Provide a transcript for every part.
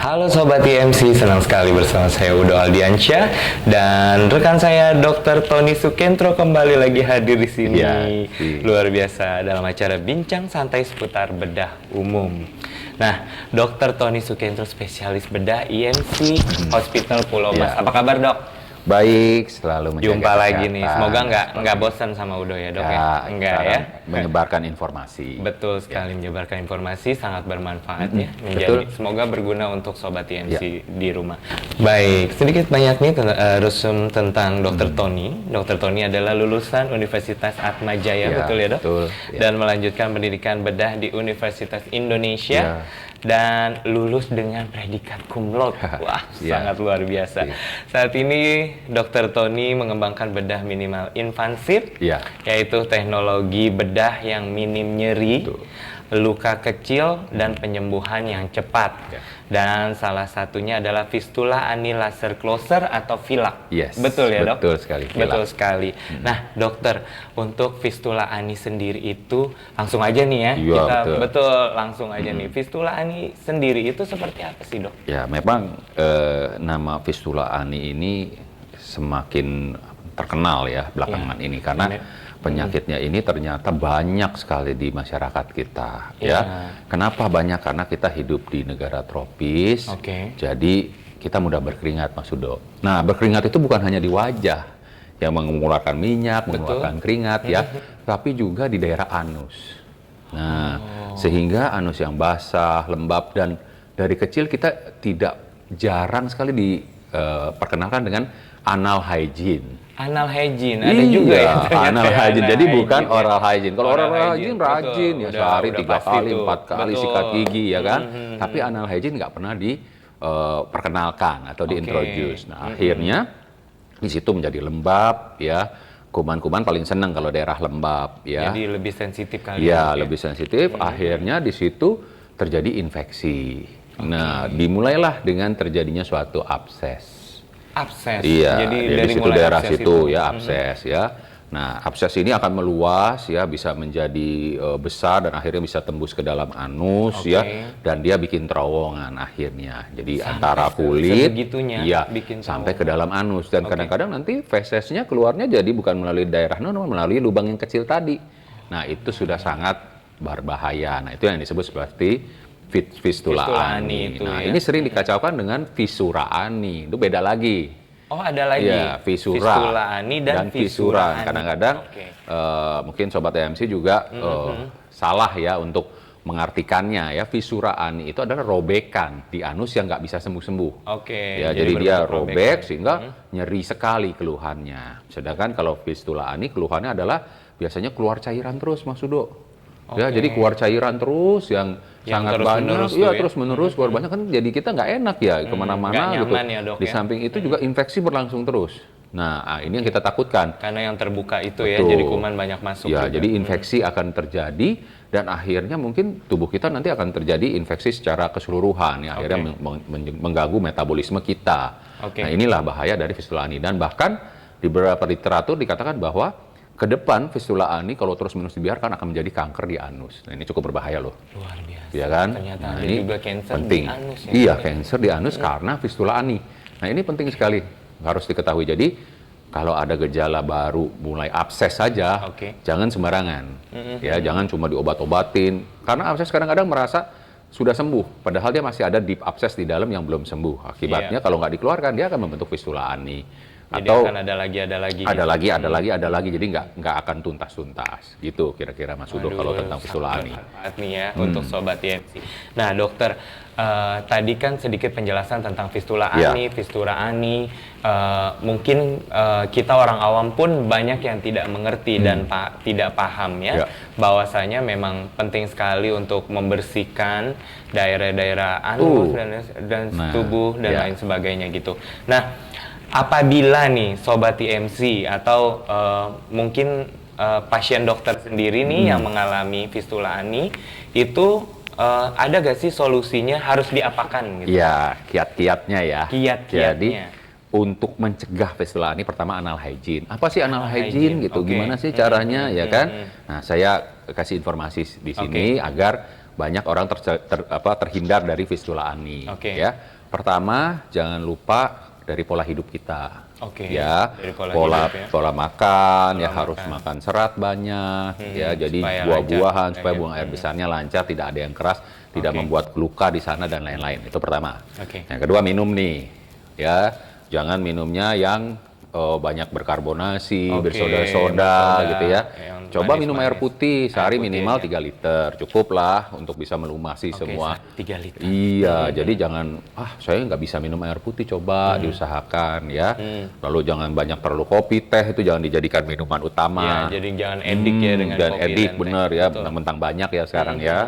Halo Sobat IMC, senang sekali bersama saya Udo Aldiansyah dan rekan saya Dr. Tony Sukentro kembali lagi hadir di sini. Luar biasa dalam acara Bincang Santai seputar bedah umum. Nah, Dr. Tony Sukentro spesialis bedah IMC Hospital Pulau Mas. Apa kabar, Dok? Baik, selalu menjaga Jumpa kesehatan. lagi nih. Semoga nggak bosan sama Udo ya, Dok ya? Enggak ya? Menyebarkan informasi. Betul sekali, menyebarkan informasi sangat bermanfaat ya. Betul. Semoga berguna untuk Sobat IMC di rumah. Baik, sedikit banyak nih resum tentang Dr. Tony. Dr. Tony adalah lulusan Universitas Atmajaya, betul ya, Dok? Betul. Dan melanjutkan pendidikan bedah di Universitas Indonesia. Dan lulus dengan predikat cum laude. Wah, sangat luar biasa. Saat ini Dr. Tony mengembangkan bedah minimal invasif, yaitu teknologi bedah yang minim nyeri, luka kecil, dan penyembuhan yang cepat. Dan salah satunya adalah fistula ani laser closer atau FILAC. Betul ya, Dok? Betul sekali. Betul sekali. Nah, dokter, untuk fistula ani sendiri itu langsung aja nih ya. Kita betul langsung aja nih. Fistula ani sendiri itu seperti apa sih, Dok? Ya, memang nama fistula ani ini semakin terkenal ya belakangan ini karena penyakitnya ini ternyata banyak sekali di masyarakat kita, ya. Kenapa banyak? Karena kita hidup di negara tropis, jadi kita mudah berkeringat, Mas Udo. Nah, berkeringat itu bukan hanya di wajah yang mengeluarkan minyak, mengeluarkan keringat, ya, tapi juga di daerah anus. Nah, sehingga anus yang basah, lembab, dan dari kecil kita tidak jarang sekali diperkenalkan dengan anal hygiene. Anal hygiene ada juga ya. Anal hygiene. Jadi bukan oral hygiene. Kalau oral hygiene rajin ya sehari 3 kali, 4 kali sikat gigi ya kan. Tapi anal hygiene nggak pernah diperkenalkan atau diintroduce. Nah, akhirnya di situ menjadi lembab ya. Kuman-kuman paling senang kalau daerah lembab ya. Jadi lebih sensitif kali ya. Lebih sensitif. Akhirnya di situ terjadi infeksi. Nah, dimulailah dengan terjadinya suatu abses. Iya, jadi dari situ daerah situ ya abses ya. Nah, abses ini akan meluas ya, bisa menjadi besar dan akhirnya bisa tembus ke dalam anus ya, dan dia bikin terowongan akhirnya. Jadi antara kulit sampai ke dalam anus dan kadang-kadang nanti fesesnya keluarnya jadi bukan melalui daerah melalui lubang yang kecil tadi. Nah, itu sudah sangat berbahaya. Nah, itu yang disebut seperti fistula ani. Nah, ini sering dikacaukan dengan fisura ani. Itu beda lagi. Oh, ada lagi. Ya, fistula ani dan fisura. Kadang-kadang mungkin Sobat EMC juga salah ya untuk mengartikannya ya. Fisura ani itu adalah robekan di anus yang nggak bisa sembuh-sembuh. Ya, jadi dia robek sehingga nyeri sekali keluhannya. Sedangkan kalau fistula ani keluhannya adalah biasanya keluar cairan terus, Mas Udo. Ya, jadi keluar cairan terus yang sangat banyak, terus menerus keluar banyak kan, jadi kita nggak enak ya kemana-mana gitu. Ya, Dok, di samping itu juga infeksi berlangsung terus. Nah, ini yang kita takutkan. Karena yang terbuka itu ya, jadi kuman banyak masuk. Ya, jadi infeksi akan terjadi dan akhirnya mungkin tubuh kita nanti akan terjadi infeksi secara keseluruhan ya, akhirnya mengganggu metabolisme kita. Nah, inilah bahaya dari fistula ani dan bahkan di beberapa literatur dikatakan bahwa ke depan fistula ani kalau terus-menerus dibiarkan akan menjadi kanker di anus. Nah, ini cukup berbahaya loh. Luar biasa. Ya kan? Ternyata nah, ada ini juga cancer penting. Di anus ya. Iya, cancer di anus karena fistula ani. Nah, ini penting sekali. Harus diketahui. Jadi, kalau ada gejala baru mulai abses saja, jangan sembarangan. Ya, jangan cuma diobat-obatin. Karena abses kadang-kadang merasa sudah sembuh, padahal dia masih ada deep abses di dalam yang belum sembuh. Akibatnya kalau nggak dikeluarkan, dia akan membentuk fistula ani. Jadi atau akan ada lagi, jadi nggak akan tuntas gitu kira-kira Mas Udo kalau tentang fistula ani. Nih ya untuk Sobat IMC. Nah, dokter, tadi kan sedikit penjelasan tentang fistula ani, fistura ani. Mungkin kita orang awam pun banyak yang tidak mengerti dan tidak paham ya, bahwasanya memang penting sekali untuk membersihkan daerah-daerah anus dan tubuh dan lain sebagainya gitu. Nah, apabila nih Sobat IMC atau mungkin pasien dokter sendiri nih yang mengalami fistula ani itu ada gak sih solusinya, harus diapakan gitu? Ya, kiat-kiatnya ya. Jadi untuk mencegah fistula ani pertama anal hygiene. Apa sih anal hygiene gitu? Gimana sih caranya ya kan? Nah, saya kasih informasi di sini agar banyak orang terhindar dari fistula ani. Ya. Pertama, jangan lupa dari pola hidup kita. Oke. Ya, Dari pola makan, ya harus makan serat banyak, ya. Jadi buah-buahan supaya buang air besarnya lancar, tidak ada yang keras, tidak membuat luka di sana dan lain-lain. Itu pertama. Yang kedua, minum nih, ya. Jangan minumnya yang banyak berkarbonasi, bersoda-soda gitu ya. Coba minum air putih sehari minimal 3 liter, cukup lah untuk bisa melumasi semua. 3 liter. Iya, jadi jangan, saya nggak bisa minum air putih, coba diusahakan ya. Lalu jangan banyak perlu kopi, teh, itu jangan dijadikan minuman utama. Ya, jadi jangan edik ya dengan dan kopi edik, dan bener ya, mentang-mentang banyak ya sekarang ya.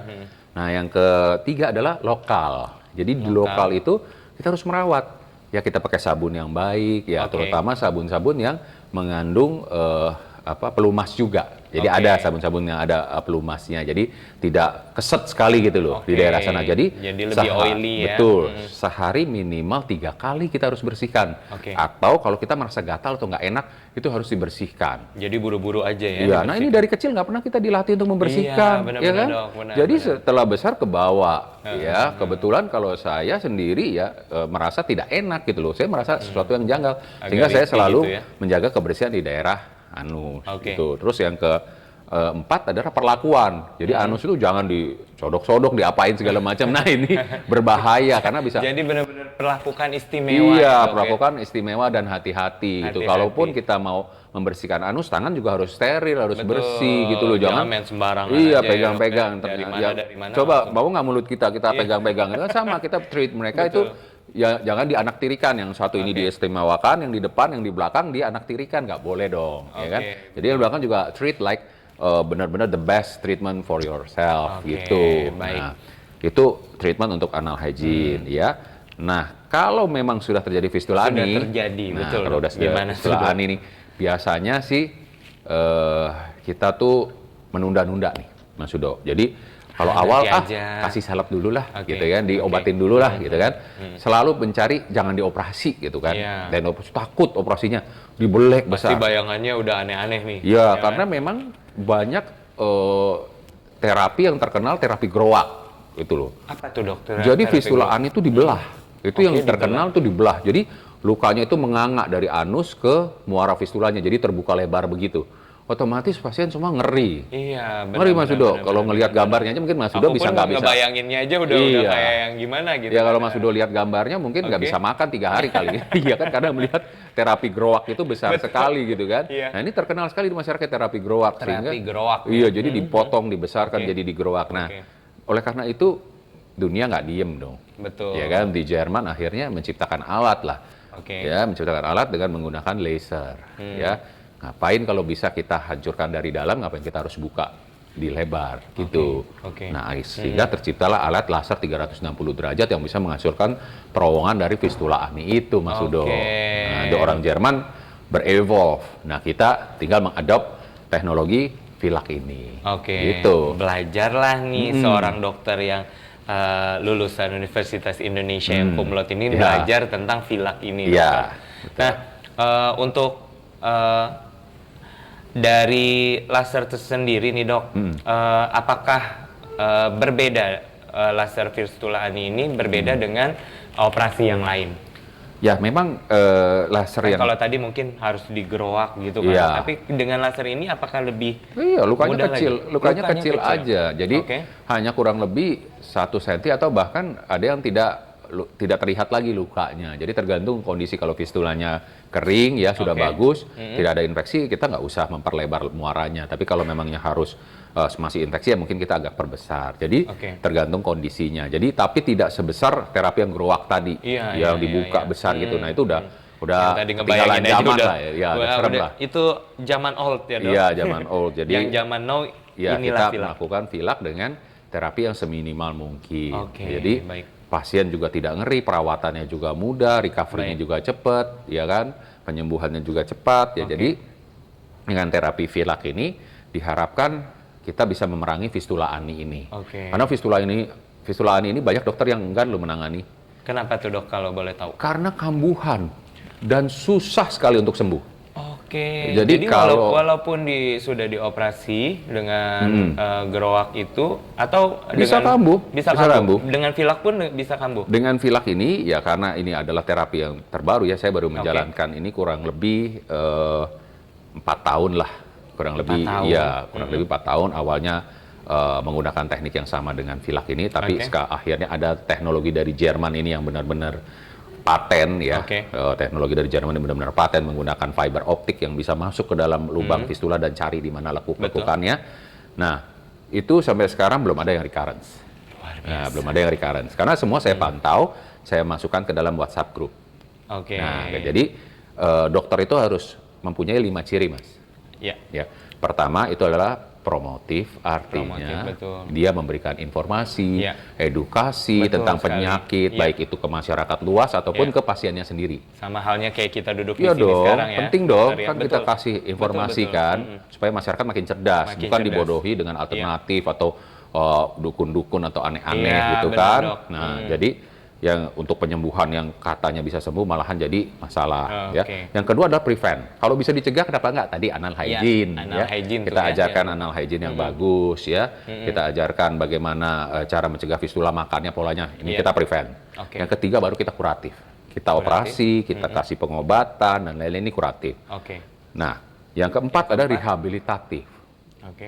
Nah, yang ketiga adalah lokal. Jadi di lokal itu kita harus merawat. Ya, kita pakai sabun yang baik ya, terutama sabun-sabun yang mengandung pelumas juga. Jadi ada sabun-sabun yang ada pelumasnya. Jadi tidak keset sekali gitu loh di daerah sana. Jadi lebih oily ya. Betul. Sehari minimal 3 kali kita harus bersihkan. Atau kalau kita merasa gatal atau nggak enak, itu harus dibersihkan. Jadi buru-buru aja ya. Iya, nah ini dari kecil nggak pernah kita dilatih untuk membersihkan, ya kan? Jadi setelah besar ke bawah, ya. Kebetulan kalau saya sendiri ya merasa tidak enak gitu loh. Saya merasa sesuatu yang janggal, sehingga saya selalu menjaga kebersihan di daerah anus. Gitu. Terus yang keempat adalah perlakuan. Jadi anus itu jangan dicodok-sodok, diapain segala macam. Nah ini berbahaya karena bisa. Jadi benar-benar perlakukan istimewa. Iya, perlakukan istimewa dan hati-hati. Gitu. Kalaupun kita mau membersihkan anus, tangan juga harus steril, harus bersih gitu loh. Jangan main sembarangan. Iya, pegang-pegang. Dari mana coba mau nggak mulut kita pegang-pegang. Kan sama, kita treat mereka itu. Ya jangan dianak tirikan, yang satu ini diistimewakan, yang di depan, yang di belakang dianak tirikan, nggak boleh dong, ya kan? Jadi yang belakang juga treat like benar-benar the best treatment for yourself gitu. Nah, itu treatment untuk anal hygiene ya. Nah, kalau memang sudah terjadi fistula ani, kalau udah fistula ani nih, biasanya sih kita tuh menunda-nunda nih, Mas Hudo. Jadi kalau awal kasih salep dulu lah, gitu kan, diobatin dulu lah, gitu kan. Selalu mencari jangan dioperasi, gitu kan. Dan takut operasinya dibelek besar. Pasti bayangannya udah aneh-aneh nih. Ya, karena memang banyak terapi yang terkenal terapi growak, itu loh. Apa tuh dokter? Jadi fistula ani itu dibelah, itu yang terkenal tuh dibelah. Jadi lukanya itu menganga dari anus ke muara fistulanya, jadi terbuka lebar begitu. Otomatis pasien semua ngeri. Iya, benar. Ngeri Mas Hudo. Kalau ngelihat gambarnya aja mungkin Mas Hudo bisa nggak bisa. Ngebayanginnya aja udah kayak yang gimana gitu. Ya kalau Mas Hudo lihat gambarnya mungkin nggak bisa makan 3 hari kali. Iya kan, karena melihat terapi growak itu besar sekali gitu kan. Nah ini terkenal sekali di masyarakat terapi growak. Terapi growak. Iya, jadi dipotong, dibesarkan jadi digrowak. Nah, oleh karena itu dunia nggak diem dong. Betul. Ya kan, di Jerman akhirnya menciptakan alat lah. Ya, menciptakan alat dengan menggunakan laser. Ya. Ngapain kalau bisa kita hancurkan dari dalam, ngapain kita harus buka di lebar gitu. Nah, sehingga terciptalah alat laser 360 derajat yang bisa menghasilkan terowongan dari fistula ani itu, Mas Hudo. Nah, di orang Jerman berevolve. Nah, kita tinggal mengadop teknologi Vilak ini. Gitu. Belajarlah nih seorang dokter yang lulusan Universitas Indonesia yang cum laude ini belajar tentang Vilak ini. Nah, untuk dari laser tersendiri nih dok, apakah berbeda laser fistula ani ini berbeda dengan operasi yang lain? Ya memang laser yang kalau tadi mungkin harus digerowak gitu kan, tapi dengan laser ini apakah lebih lukanya kecil, lukanya kecil aja, jadi hanya kurang lebih 1 cm atau bahkan ada yang tidak terlihat lagi lukanya. Jadi tergantung kondisi. Kalau fistulanya kering ya sudah bagus, tidak ada infeksi, kita nggak usah memperlebar muaranya. Tapi kalau memangnya harus masih infeksi ya mungkin kita agak perbesar. Jadi tergantung kondisinya. Jadi tapi tidak sebesar terapi yang growak tadi yang dibuka besar gitu. Nah itu udah ketinggalan zaman lah ya. Serem lah. Itu zaman old ya dok. Iya zaman old. Jadi yang zaman now kita melakukan Vilak dengan terapi yang seminimal mungkin. Jadi pasien juga tidak ngeri, perawatannya juga mudah, recovery-nya juga cepat, ya kan, penyembuhannya juga cepat, ya. Jadi dengan terapi Vilak ini diharapkan kita bisa memerangi fistula ani ini. Karena fistula ani ini banyak dokter yang enggan lo menangani. Kenapa tuh dok kalau boleh tahu? Karena kambuhan dan susah sekali untuk sembuh. Jadi kalau walaupun sudah dioperasi dengan Growag itu atau bisa kambuh, bisa kambuh. Dengan Vilak pun bisa kambuh. Dengan Vilak ini ya karena ini adalah terapi yang terbaru ya, saya baru menjalankan ini kurang lebih 4 tahun lah, kurang lebih 4 tahun awalnya menggunakan teknik yang sama dengan Vilak ini, tapi akhirnya ada teknologi dari Jerman ini yang benar-benar paten ya, teknologi dari Jerman ini benar-benar paten menggunakan fiber optik yang bisa masuk ke dalam lubang fistula dan cari di mana lekuk-lekukannya. Nah, itu sampai sekarang belum ada yang recurrence. Nah, belum ada yang recurrence karena semua saya pantau, saya masukkan ke dalam WhatsApp group. Nah, jadi dokter itu harus mempunyai 5 ciri, Mas. Ya. Pertama itu adalah promotif, artinya dia memberikan informasi, edukasi tentang penyakit, baik itu ke masyarakat luas ataupun ke pasiennya sendiri. Sama halnya kayak kita duduk di sini sekarang ya. Penting dong, kan kita kasih informasi kan, supaya masyarakat makin cerdas, bukan dibodohi dengan alternatif atau dukun-dukun atau aneh-aneh gitu kan. Nah, jadi yang untuk penyembuhan yang katanya bisa sembuh malahan jadi masalah ya. Yang kedua adalah prevent. Kalau bisa dicegah kenapa enggak? Tadi anal hygiene kita ajarkan anal hygiene yang bagus ya. Kita ajarkan bagaimana cara mencegah fistula, makannya, polanya. Ini kita prevent. Yang ketiga baru kita kuratif. Kita operasi, kita kasih pengobatan dan lain-lain, ini kuratif. Nah, yang keempat ada rehabilitatif.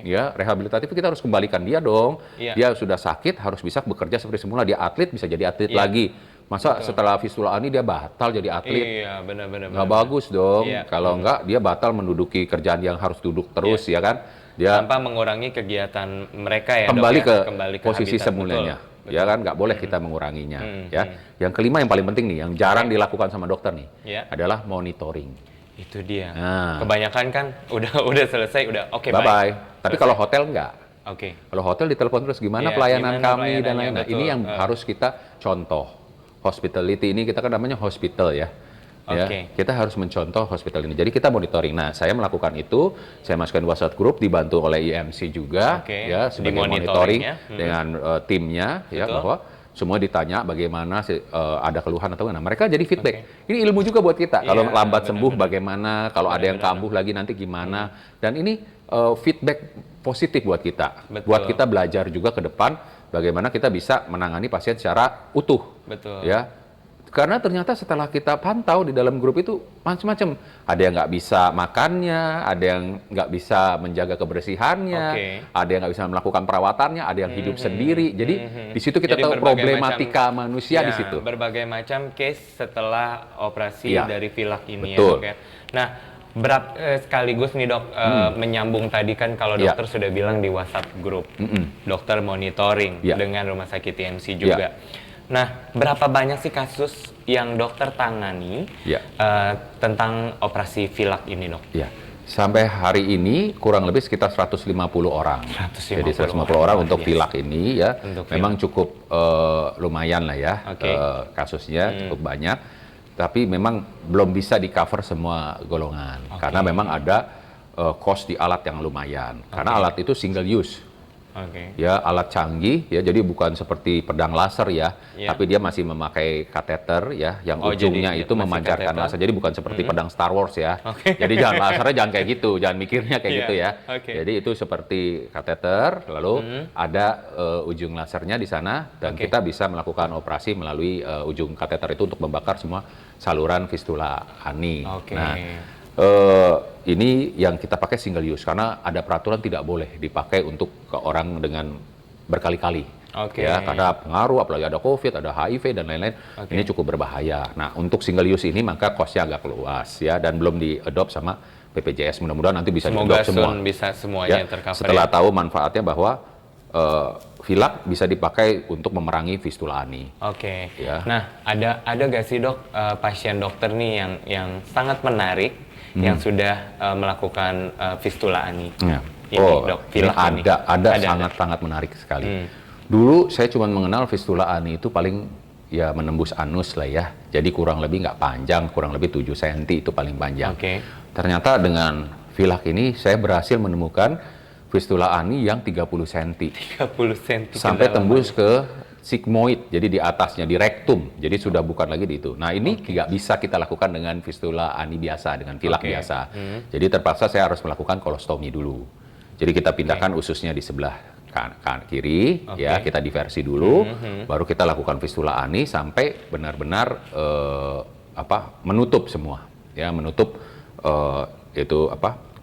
Ya, rehabilitatif kita harus kembalikan dia dong. Dia sudah sakit harus bisa bekerja seperti semula. Dia atlet bisa jadi atlet lagi. Masa setelah fistula ini dia batal jadi atlet? Iya, benar-benar. Nggak bagus dong. Kalau enggak dia batal menduduki kerjaan yang harus duduk terus ya kan. Dia tanpa mengurangi kegiatan mereka ya. Kembali ke posisi semulanya. Ya kan, nggak boleh kita menguranginya. Ya. Yang kelima yang paling penting nih, yang jarang dilakukan sama dokter nih, adalah monitoring. Itu dia. Kebanyakan kan udah selesai, udah bye-bye. Tapi kalau hotel enggak. Kalau hotel ditelepon terus gimana pelayanan kami dan lain-lain. Nah, ini yang harus kita contoh. Hospitality ini kita kan namanya hospital ya. Kita harus mencontoh hospital ini. Jadi kita monitoring. Nah, saya melakukan itu, saya masukkan WhatsApp group dibantu oleh IMC juga ya sebagai monitoring dengan timnya ya, bahwa semua ditanya bagaimana ada keluhan atau enggak. Nah, mereka jadi feedback. Ini ilmu juga buat kita. Kalau lambat sembuh bagaimana, kalau ada yang kambuh lagi nanti gimana. Dan ini feedback positif buat kita. Buat kita belajar juga ke depan bagaimana kita bisa menangani pasien secara utuh. Ya. Karena ternyata setelah kita pantau di dalam grup itu macam-macam. Ada yang nggak bisa makannya, ada yang nggak bisa menjaga kebersihannya, ada yang nggak bisa melakukan perawatannya, ada yang hidup sendiri. Jadi di situ kita tahu problematika manusia di situ. Berbagai macam case setelah operasi dari Vilak ini. Betul. Ya. Nah, sekaligus nih dok, menyambung tadi kan kalau dokter sudah bilang di WhatsApp grup, dokter monitoring dengan rumah sakit IMC juga. Nah, berapa banyak sih kasus yang dokter tangani tentang operasi Vilak ini, dok? Sampai hari ini kurang lebih sekitar 150 orang. Jadi 150 orang untuk Vilak ini ya. Memang cukup lumayan lah ya kasusnya, cukup banyak. Tapi memang belum bisa di-cover semua golongan. Karena memang ada cost di alat yang lumayan. Karena alat itu single use. Ya, alat canggih ya, jadi bukan seperti pedang laser ya, tapi dia masih memakai kateter ya, yang ujungnya itu memancarkan laser. Jadi bukan seperti pedang Star Wars ya. Jadi lasernya jangan kayak gitu, jangan mikirnya kayak gitu ya. Jadi itu seperti kateter, lalu ada ujung lasernya di sana dan kita bisa melakukan operasi melalui ujung kateter itu untuk membakar semua saluran fistula ani. Nah, ini yang kita pakai single use karena ada peraturan tidak boleh dipakai untuk ke orang dengan berkali-kali. Ya, karena pengaruh, apalagi ada COVID, ada HIV dan lain-lain. Ini cukup berbahaya. Nah, untuk single use ini maka cost-nya agak luas ya, dan belum di-adopt sama BPJS. Mudah-mudahan nanti bisa di-adopt semua. Bisa semuanya tercover. Setelah tahu manfaatnya bahwa Vilak bisa dipakai untuk memerangi fistula ani. Ya. Nah, ada gak sih dok pasien dokter nih yang sangat menarik yang sudah melakukan fistula ani? Dok, ini ada sangat menarik sekali. Dulu saya cuma mengenal fistula ani itu paling ya menembus anus lah ya. Jadi kurang lebih nggak panjang, kurang lebih 7 cm itu paling panjang. Ternyata dengan Vilak ini saya berhasil menemukan fistula ani yang 30 cm. 30 cm. Sampai tembus ke sigmoid, jadi di atasnya, di rektum, jadi sudah bukan lagi di itu. Nah ini nggak bisa kita lakukan dengan fistula ani biasa, dengan vilak biasa. Jadi terpaksa saya harus melakukan kolostomi dulu. Jadi kita pindahkan ususnya di sebelah kiri, ya kita diversi dulu, baru kita lakukan fistula ani sampai benar-benar menutup semua, ya menutup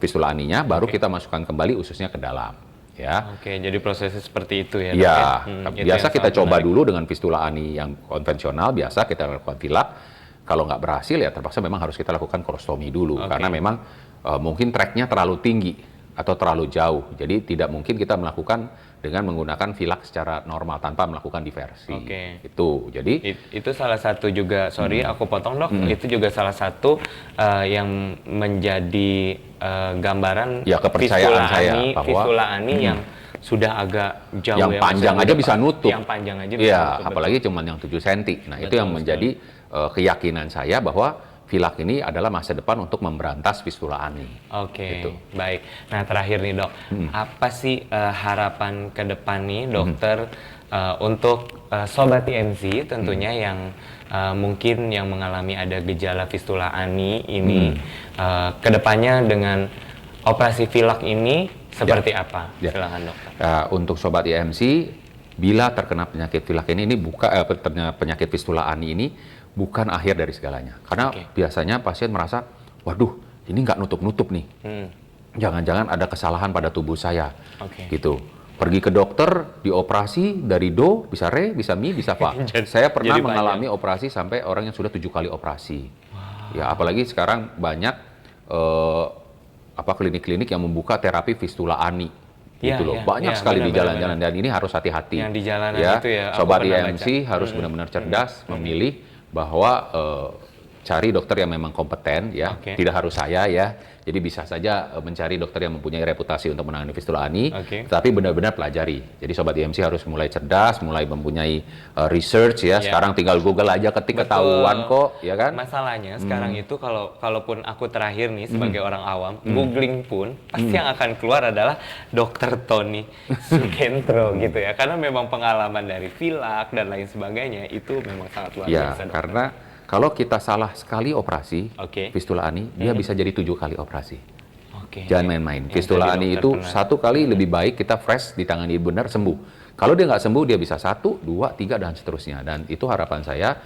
fistula aninya, baru kita masukkan kembali ususnya ke dalam. Ya. Oke, jadi prosesnya seperti itu ya, Dok? Ya, biasa kita coba dulu dengan fistula ani yang konvensional, biasa kita lakukan vilak. Kalau nggak berhasil ya terpaksa memang harus kita lakukan kolostomi dulu, karena memang mungkin tracknya terlalu tinggi atau terlalu jauh. Jadi tidak mungkin kita melakukan dengan menggunakan vilak secara normal tanpa melakukan diversi. Itu. Jadi itu salah satu juga, sorry aku potong, Dok. Itu juga salah satu yang menjadi gambaran ya kepercayaan saya bahwa fistula ani yang sudah agak jauh, yang panjang aja bisa nutup. Yang panjang aja bisa nutup. Apalagi cuma yang 7 cm. Nah, itu yang menjadi keyakinan saya bahwa vilak ini adalah masa depan untuk memberantas fistula ani. Gitu. Baik. Nah, terakhir nih, Dok. Apa sih harapan ke depan nih, dokter, untuk sobat IMC tentunya yang mungkin yang mengalami ada gejala fistula ani ini, kedepannya dengan operasi vilak ini seperti apa? Silakan, dokter. Untuk sobat IMC, bila terkena penyakit vilak ini penyakit fistula ani ini bukan akhir dari segalanya. Karena biasanya pasien merasa, waduh, ini nggak nutup-nutup nih. Jangan-jangan ada kesalahan pada tubuh saya. Gitu. Pergi ke dokter, dioperasi dari do, bisa re, bisa mi, bisa fa. Saya pernah mengalami operasi sampai orang yang sudah 7 kali operasi. Ya, apalagi sekarang banyak klinik-klinik yang membuka terapi fistula ani. Gitu loh. Banyak sekali di jalan-jalan, dan ini harus hati-hati. Yang di jalanan itu ya. Sobat IMC harus benar-benar cerdas memilih bahwa cari dokter yang memang kompeten, ya. Tidak harus saya, ya. Jadi bisa saja mencari dokter yang mempunyai reputasi untuk menangani fistula ani, tapi benar-benar pelajari. Jadi sobat IMC harus mulai cerdas, mulai mempunyai research, ya. Sekarang tinggal Google aja, ketik ketahuan kok, ya kan? Masalahnya sekarang itu kalaupun aku terakhir nih sebagai orang awam, googling pun pasti yang akan keluar adalah Dr. Tony Sukentro gitu ya. Karena memang pengalaman dari vilak dan lain sebagainya itu memang sangat luar biasa. Ya, karena kalau kita salah sekali operasi fistula ani, dia bisa jadi 7 kali operasi. Jangan main-main. Fistula ani itu 1 kali lebih baik kita fresh, ditangani benar, sembuh. Kalau dia nggak sembuh, dia bisa 1, 2, 3, dan seterusnya. Dan itu harapan saya,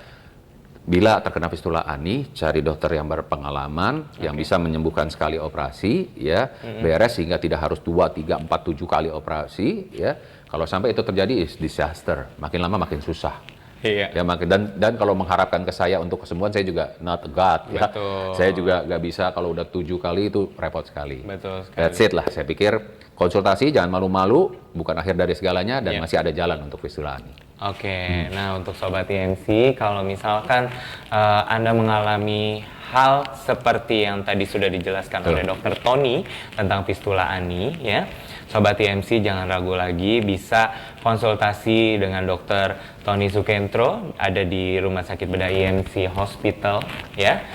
bila terkena fistula ani, cari dokter yang berpengalaman, yang bisa menyembuhkan sekali operasi, ya, beres sehingga tidak harus 2, 3, 4, 7 kali operasi, ya. Kalau sampai itu terjadi, is disaster. Makin lama makin susah. Ya, dan kalau mengharapkan ke saya untuk kesembuhan, saya juga not God, ya. Saya juga nggak bisa, kalau udah 7 kali itu repot sekali. That's it lah. Saya pikir konsultasi jangan malu-malu, bukan akhir dari segalanya, dan masih ada jalan untuk fistula ani. Nah untuk sobat IMC, kalau misalkan Anda mengalami hal seperti yang tadi sudah dijelaskan oleh Dr. Tony tentang fistula ani, ya. Sobat IMC jangan ragu lagi, bisa konsultasi dengan Dr. Tony Sukentro, ada di Rumah Sakit Bedah IMC Hospital, ya.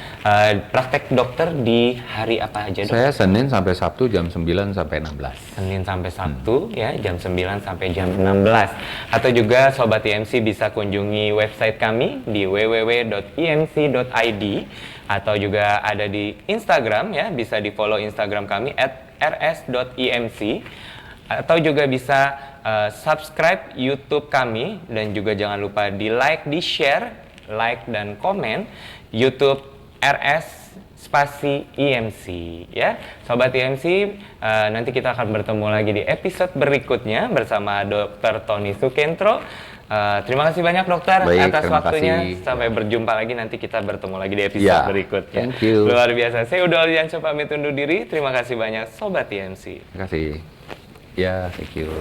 Praktek dokter di hari apa aja, Dok? Saya Senin sampai Sabtu jam 9 sampai 16. Senin sampai Sabtu, ya, jam 9 sampai jam 16. Atau juga Sobat IMC bisa kunjungi website kami di www.imc.id, atau juga ada di Instagram, ya, bisa di follow Instagram kami @rs.imc, atau juga bisa subscribe YouTube kami, dan juga jangan lupa di like, di share, like dan komen YouTube RS spasi IMC, ya. Sobat IMC, nanti kita akan bertemu lagi di episode berikutnya bersama Dr. Tony Sukentro. Terima kasih banyak, dokter, atas waktunya. Sampai berjumpa lagi, nanti kita bertemu lagi di episode berikutnya. Thank you. Luar biasa. Saya Udo Aldiansyah pamit undur diri. Terima kasih banyak, Sobat IMC. Terima kasih. Ya, thank you.